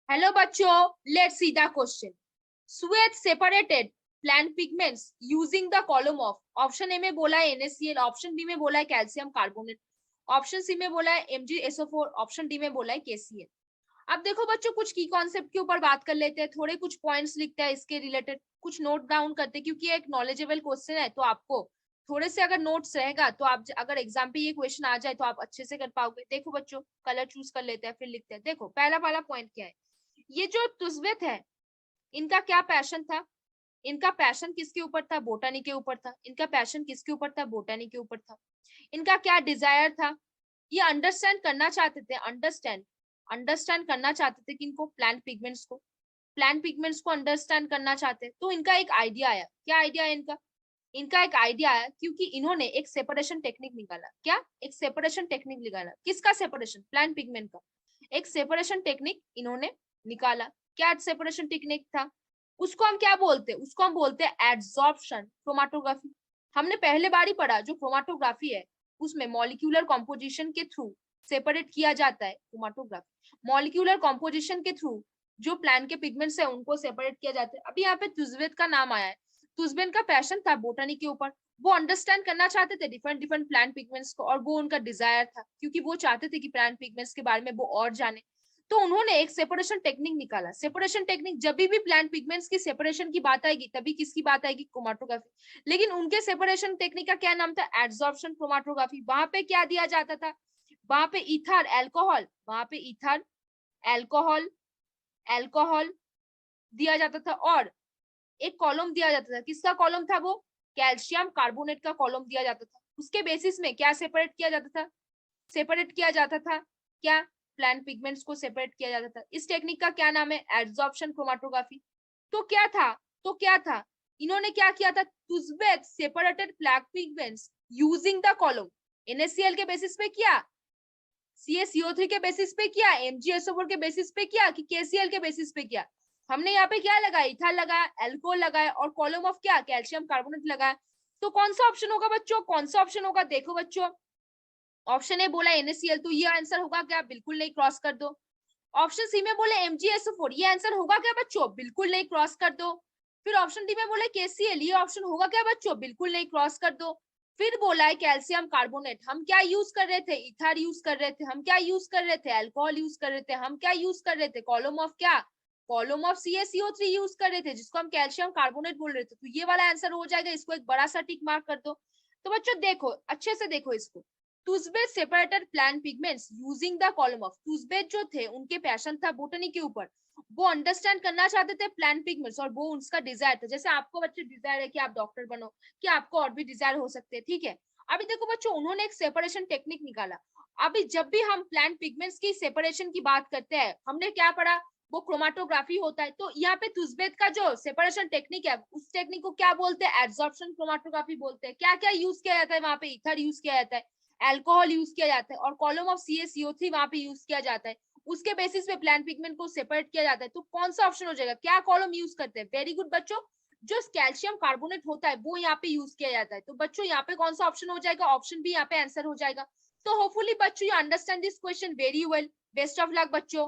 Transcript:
Hello बच्चों, let's see the question. श्वेत separated plant pigments using the column of. Option A में बोला है NaCl, ऑप्शन बी में बोला है कैल्शियम कार्बोनेट, ऑप्शन सी में बोला है MgSO4, ऑप्शन डी में बोला है KCl. अब देखो बच्चों, कुछ की कॉन्सेप्ट के ऊपर बात कर लेते हैं, थोड़े कुछ पॉइंट्स लिखते हैं इसके रिलेटेड, कुछ नोट डाउन करते हैं क्योंकि एक नॉलेजेबल क्वेश्चन है. तो आपको थोड़े से अगर नोट्स रहेगा तो आप अगर एग्जाम पे ये क्वेश्चन आ जाए तो आप अच्छे से कर पाओगे. देखो बच्चों, कलर चूज कर लेते हैं फिर लिखते हैं. देखो पहला वाला पॉइंट क्या है. ये जो तुस्वेत है, इनका क्या पैशन था. इनका पैशन किसके ऊपर था. बोटानी के ऊपर था. इनका पैशन किसके ऊपर था. बोटानी के ऊपर था. इनका क्या डिजायर था. ये अंडरस्टैंड करना चाहते थे. अंडरस्टैंड करना चाहते थे किनको. प्लांट पिगमेंट्स को अंडरस्टैंड करना चाहते. तो इनका एक आइडिया आया. क्या आइडिया है इनका. इनका एक आइडिया आया क्योंकि इन्होंने एक सेपरेशन टेक्निक निकाला. क्या. एक सेपरेशन टेक्निक निकाला. किसका सेपरेशन. प्लांट पिगमेंट का. एक सेपरेशन टेक्निक इन्होंने निकाला. क्या सेपरेशन टेक्निक था. उसको हम क्या बोलते हैं. उसको हम बोलते हैं एड्सॉर्प्शन क्रोमेटोग्राफी. हमने पहले बार ही पढ़ा जो क्रोमेटोग्राफी है उसमें मॉलिक्यूलर कॉम्पोजिशन के थ्रू सेपरेट किया जाता है. क्रोमेटोग्राफी मॉलिक्यूलर कॉम्पोजिशन के थ्रू जो प्लांट के पिगमेंट्स है उनको सेपरेट किया जाता है. अभी यहाँ पे तुस्वेत का नाम आया है. तुस्वेत का पैशन था बोटानी के ऊपर. वो अंडरस्टैंड करना चाहते थे डिफरेंट डिफरेंट प्लांट पिगमेंट्स को और वो उनका डिजायर था क्योंकि वो चाहते थे कि प्लांट पिगमेंट्स के बारे में वो और जाने. तो उन्होंने एक सेपरेशन टेक्निक निकाला. सेपरेशन टेक्निक जब भी प्लांट पिगमेंट्स की सेपरेशन की बात आएगी तभी किसकी बात आएगी. क्रोमेटोग्राफी. लेकिन उनके सेपरेशन टेक्निक का क्या नाम था. Adsorption chromatography. वहां पे क्या दिया जाता था. वहां पे ईथर एल्कोहल. वहां पे ईथर एल्कोहल एल्कोहल दिया जाता था और एक कॉलम दिया जाता था. किसका कॉलम था वो. कैल्शियम कार्बोनेट का कॉलम दिया जाता था. उसके बेसिस में क्या सेपरेट किया जाता था. सेपरेट किया जाता था क्या. प्लांट पिगमेंट्स को सेपरेट किया जाता था. इस टेक्निक का क्या नाम है. Adsorption chromatography. तो क्या था. इन्होंने क्या किया था. Tswett separated plant pigments using the column. NaCl के बेसिस पे किया, CaCO3 के बेसिस पे किया, MgSO4 के बेसिस पे किया कि KCl के बेसिस पे किया. हमने यहाँ पे क्या लगाया. इथाइल लगाया, एल्कोहल लगाया और कॉलम ऑफ क्या. कैल्शियम कार्बोनेट लगाया. तो कौन सा ऑप्शन होगा बच्चों. कौन सा ऑप्शन होगा. देखो बच्चों, ऑप्शन ए बोला NaCl तो ये आंसर होगा क्या. बिल्कुल नहीं, क्रॉस कर दो. ऑप्शन सी में बोले MgSO4 ये आंसर होगा क्या बच्चों. बिल्कुल नहीं, क्रॉस कर दो. फिर ऑप्शन डी में बोले KCl ये ऑप्शन होगा क्या बच्चों. बिल्कुल नहीं, क्रॉस कर दो. फिर बोला है कैल्शियम कार्बोनेट. हम क्या यूज कर रहे थे. इथर यूज कर रहे थे. हम क्या यूज कर रहे थे. अल्कोहल यूज कर रहे थे. हम क्या यूज कर रहे थे. कॉलम ऑफ क्या. कॉलम ऑफ CaCO3 यूज कर रहे थे जिसको हम कैल्शियम कार्बोनेट बोल रहे थे. तो ये वाला आंसर हो जाएगा. इसको एक बड़ा सा टिक मार्क कर दो. तो बच्चों देखो, अच्छे से देखो इसको. Tswett separated plant pigments using the column of. Tswett जो थे उनके पैशन था बोटनी के ऊपर. वो अंडरस्टैंड करना चाहते थे प्लांट पिगमेंट्स और वो उनका डिजायर था. जैसे आपको बच्चे डिजायर है कि आप डॉक्टर बनो, कि आपको और भी डिजायर हो सकते हैं. ठीक है. अभी देखो बच्चों, उन्होंने एक सेपरेशन टेक्निक निकाला. अभी जब भी हम प्लांट पिगमेंट्स की सेपरेशन की बात करते हैं हमने क्या पढ़ा. वो क्रोमेटोग्राफी होता है. तो यहाँ पे तुस्वेत का जो सेपरेशन टेक्निक है उस टेक्निक को क्या बोलते हैं. एड्सॉर्प्शन क्रोमेटोग्राफी बोलते हैं. क्या क्या यूज किया जाता है वहां पे. इथर यूज किया जाता है, अल्कोहल यूज किया जाता है और कॉलम ऑफ CaCO3 वहां पे यूज किया जाता है. उसके बेसिस पे प्लांट पिगमेंट को सेपरेट किया जाता है. तो कौन सा ऑप्शन हो जाएगा. क्या कॉलम यूज करते हैं. वेरी गुड बच्चों, जो कैल्शियम कार्बोनेट होता है वो यहाँ पे यूज किया जाता है. तो बच्चों यहाँ पे कौन सा ऑप्शन हो जाएगा. ऑप्शन बी यहाँ पे आंसर हो जाएगा. तो होपफुली बच्चों you understand this question very well. Best of luck बच्चों.